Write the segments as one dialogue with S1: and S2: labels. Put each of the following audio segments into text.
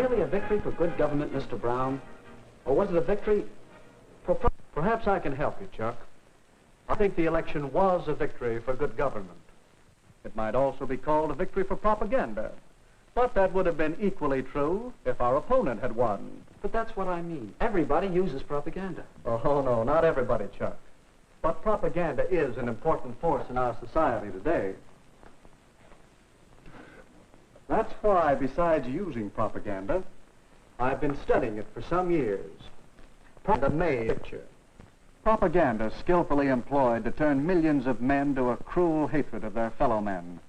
S1: really a victory for good government, Mr. Brown? Or was it a victory for...
S2: Perhaps I can help you, Chuck. I think the election was a victory for good government. It might also be called a victory for propaganda. But that would have been equally true if our opponent had won.
S1: But that's what I mean. Everybody uses propaganda.
S2: Oh, no, not everybody, Chuck. But propaganda is an important force in our society today. That's why, besides using propaganda, I've been studying it for some years. Propaganda made a picture. Propaganda skillfully employed to turn millions of men to a cruel hatred of their fellow men.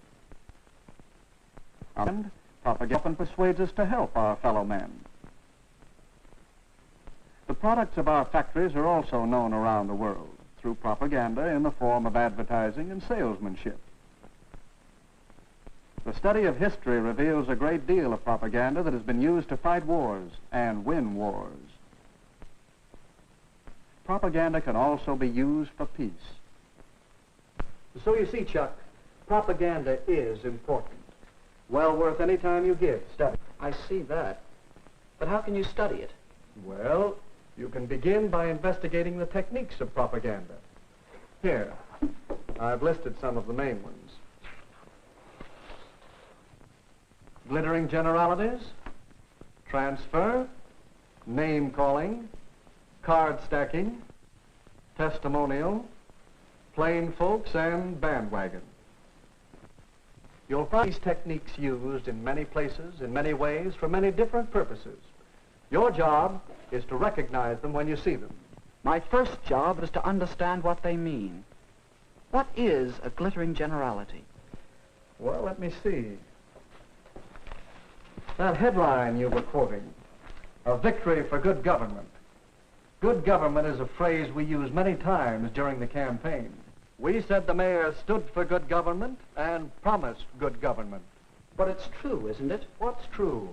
S2: And propaganda often persuades us to help our fellow men. The products of our factories are also known around the world through propaganda in the form of advertising and salesmanship. The study of history reveals a great deal of propaganda that has been used to fight wars and win wars. Propaganda can also be used for peace. So you see, Chuck, propaganda is important. Well worth any time you give study.
S1: I see that. But how can you study it?
S2: Well, you can begin by investigating the techniques of propaganda. Here, I've listed some of the main ones. Glittering generalities, transfer, name-calling, card stacking, testimonial, plain folks, and bandwagon. You'll find these techniques used in many places, in many ways, for many different purposes. Your job is to recognize them when you see them.
S1: My first job is to understand what they mean. What is a glittering generality?
S2: Well, let me see. That headline you were quoting, a victory for good government. Good government is a phrase we use many times during the campaign. We said the mayor stood for good government and promised good government.
S1: But it's true, isn't it?
S2: What's true?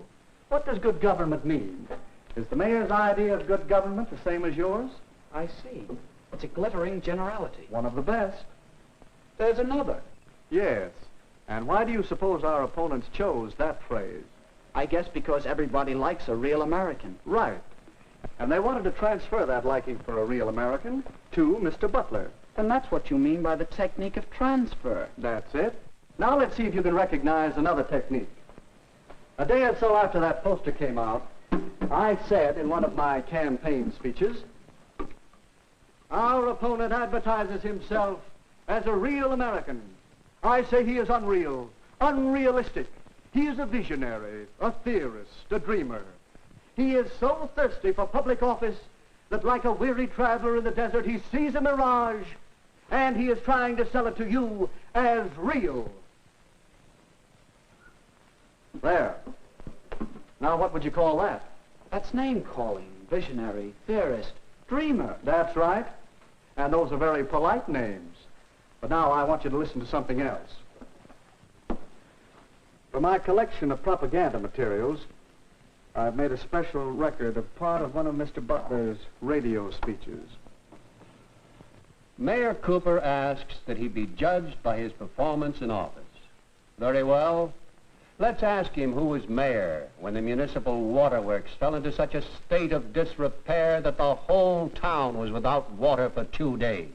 S2: What does good government mean? Is the mayor's idea of good government the same as yours?
S1: I see. It's a glittering generality.
S2: One of the best.
S1: There's another.
S2: Yes. And why do you suppose our opponents chose that phrase?
S1: I guess because everybody likes a real American.
S2: Right. And they wanted to transfer that liking for a real American to Mr. Butler.
S1: Then that's what you mean by the technique of transfer.
S2: That's it. Now let's see if you can recognize another technique. A day or so after that poster came out, I said in one of my campaign speeches, our opponent advertises himself as a real American. I say he is unreal, unrealistic. He is a visionary, a theorist, a dreamer. He is so thirsty for public office that like a weary traveler in the desert, he sees a mirage, and he is trying to sell it to you as real. There. Now, what would you call that?
S1: That's name-calling, visionary, theorist, dreamer.
S2: That's right. And those are very polite names. But now I want you to listen to something else. For my collection of propaganda materials, I've made a special record of part of one of Mr. Butler's radio speeches.
S3: Mayor Cooper asks that he be judged by his performance in office. Very well. Let's ask him who was mayor when the municipal waterworks fell into such a state of disrepair that the whole town was without water for 2 days.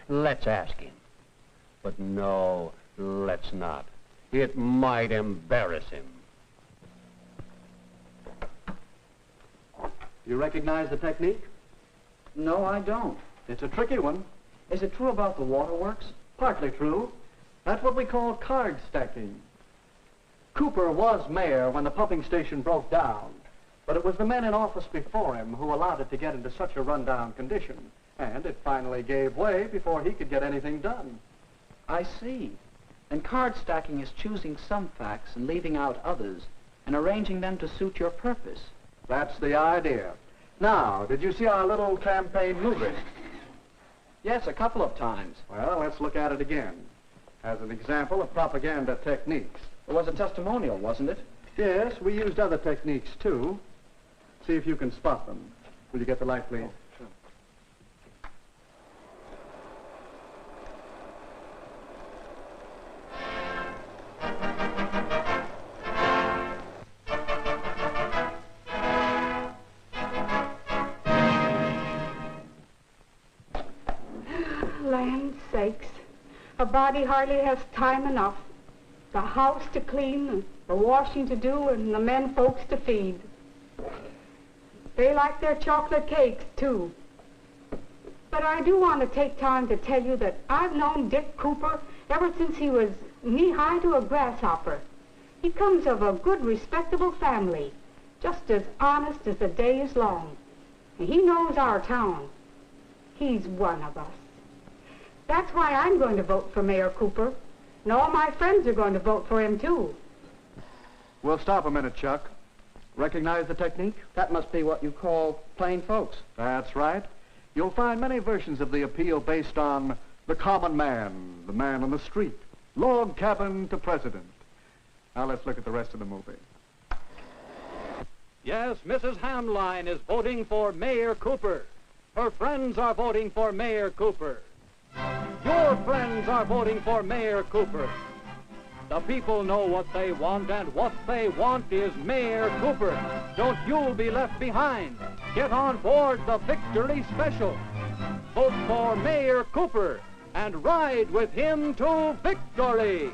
S3: Let's ask him. But no, let's not. It might embarrass him.
S2: You recognize the technique?
S1: No, I don't.
S2: It's a tricky one.
S1: Is it true about the waterworks?
S2: Partly true. That's what we call card stacking. Cooper was mayor when the pumping station broke down, but it was the men in office before him who allowed it to get into such a rundown condition, and it finally gave way before he could get anything done.
S1: I see. And card stacking is choosing some facts and leaving out others and arranging them to suit your purpose.
S2: That's the idea. Now, did you see our little campaign movie?
S1: Yes, a couple of times.
S2: Well, let's look at it again as an example of propaganda techniques.
S1: It was a testimonial, wasn't it?
S2: Yes, we used other techniques, too. See if you can spot them. Will you get the light, please?
S1: Sure.
S4: body hardly has time enough. The house to clean, and the washing to do, and the men folks to feed. They like their chocolate cakes, too. But I do want to take time to tell you that I've known Dick Cooper ever since he was knee-high to a grasshopper. He comes of a good, respectable family, just as honest as the day is long. And he knows our town. He's one of us. That's why I'm going to vote for Mayor Cooper. And all my friends are going to vote for him, too.
S2: We'll stop a minute, Chuck. Recognize the technique?
S1: That must be what you call plain folks.
S2: That's right. You'll find many versions of the appeal based on the common man, the man on the street, log cabin to president. Now let's look at the rest of the movie.
S5: Yes, Mrs. Hamline is voting for Mayor Cooper. Her friends are voting for Mayor Cooper. Your friends are voting for Mayor Cooper. The people know what they want, and what they want is Mayor Cooper. Don't you be left behind. Get on board the Victory Special. Vote for Mayor Cooper and ride with him to victory.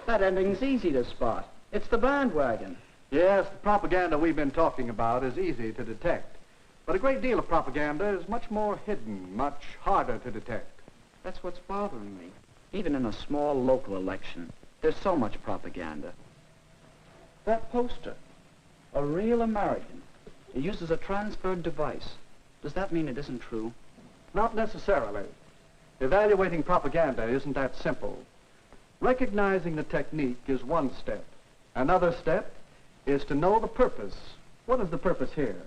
S1: That ending's easy to spot. It's the bandwagon.
S2: Yes, the propaganda we've been talking about is easy to detect. But a great deal of propaganda is much more hidden, much harder to detect.
S1: That's what's bothering me. Even in a small local election, there's so much propaganda. That poster, a real American. It uses a transferred device. Does that mean it isn't true?
S2: Not necessarily. Evaluating propaganda isn't that simple. Recognizing the technique is one step. Another step is to know the purpose. What is the purpose here?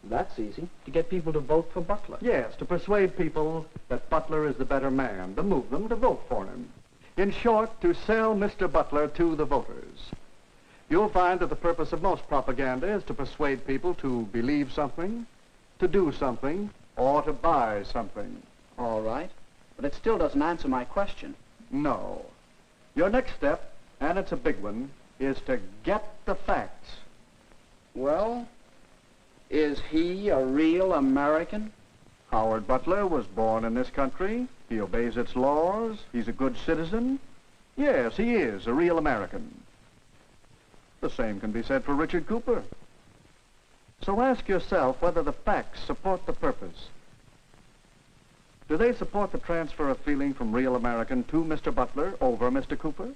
S1: That's easy. To get people to vote for Butler.
S2: Yes, to persuade people that Butler is the better man, to move them to vote for him. In short, to sell Mr. Butler to the voters. You'll find that the purpose of most propaganda is to persuade people to believe something, to do something, or to buy something.
S1: All right. But it still doesn't answer my question.
S2: No. Your next step, and it's a big one, is to get the facts.
S1: Well, is he a real American?
S2: Howard Butler was born in this country. He obeys its laws. He's a good citizen. Yes, he is a real American. The same can be said for Richard Cooper. So ask yourself whether the facts support the purpose. Do they support the transfer of feeling from real American to Mr. Butler over Mr. Cooper?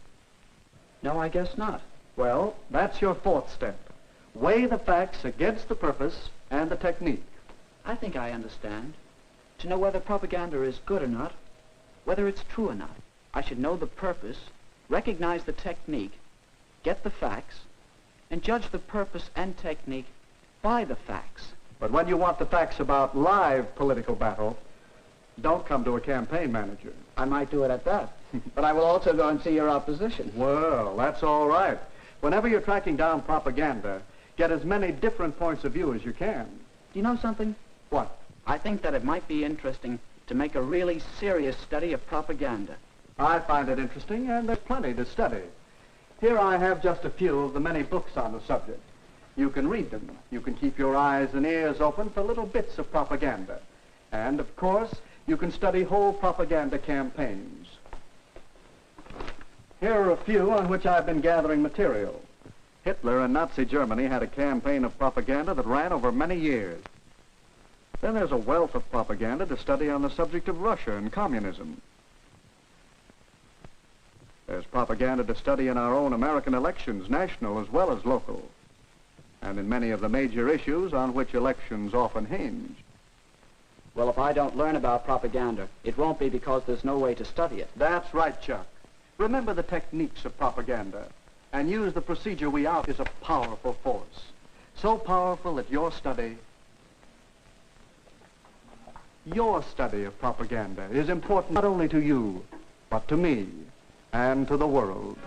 S1: No, I guess not.
S2: Well, that's your fourth step. Weigh the facts against the purpose and the technique.
S1: I think I understand. To know whether propaganda is good or not, whether it's true or not, I should know the purpose, recognize the technique, get the facts, and judge the purpose and technique by the facts.
S2: But when you want the facts about live political battle, don't come to a campaign manager.
S1: I might do it at that. But I will also go and see your opposition.
S2: Well, that's all right. Whenever you're tracking down propaganda, get as many different points of view as you can.
S1: Do you know something?
S2: What?
S1: I think that it might be interesting to make a really serious study of propaganda.
S2: I find it interesting, and there's plenty to study. Here I have just a few of the many books on the subject. You can read them. You can keep your eyes and ears open for little bits of propaganda. And, of course, you can study whole propaganda campaigns. Here are a few on which I've been gathering material. Hitler and Nazi Germany had a campaign of propaganda that ran over many years. Then there's a wealth of propaganda to study on the subject of Russia and communism. There's propaganda to study in our own American elections, national as well as local, and in many of the major issues on which elections often hinge.
S1: Well, if I don't learn about propaganda, it won't be because there's no way to study it.
S2: That's right, Chuck. Remember the techniques of propaganda and use the procedure we out is a powerful force. So powerful that your study of propaganda is important not only to you, but to me and to the world.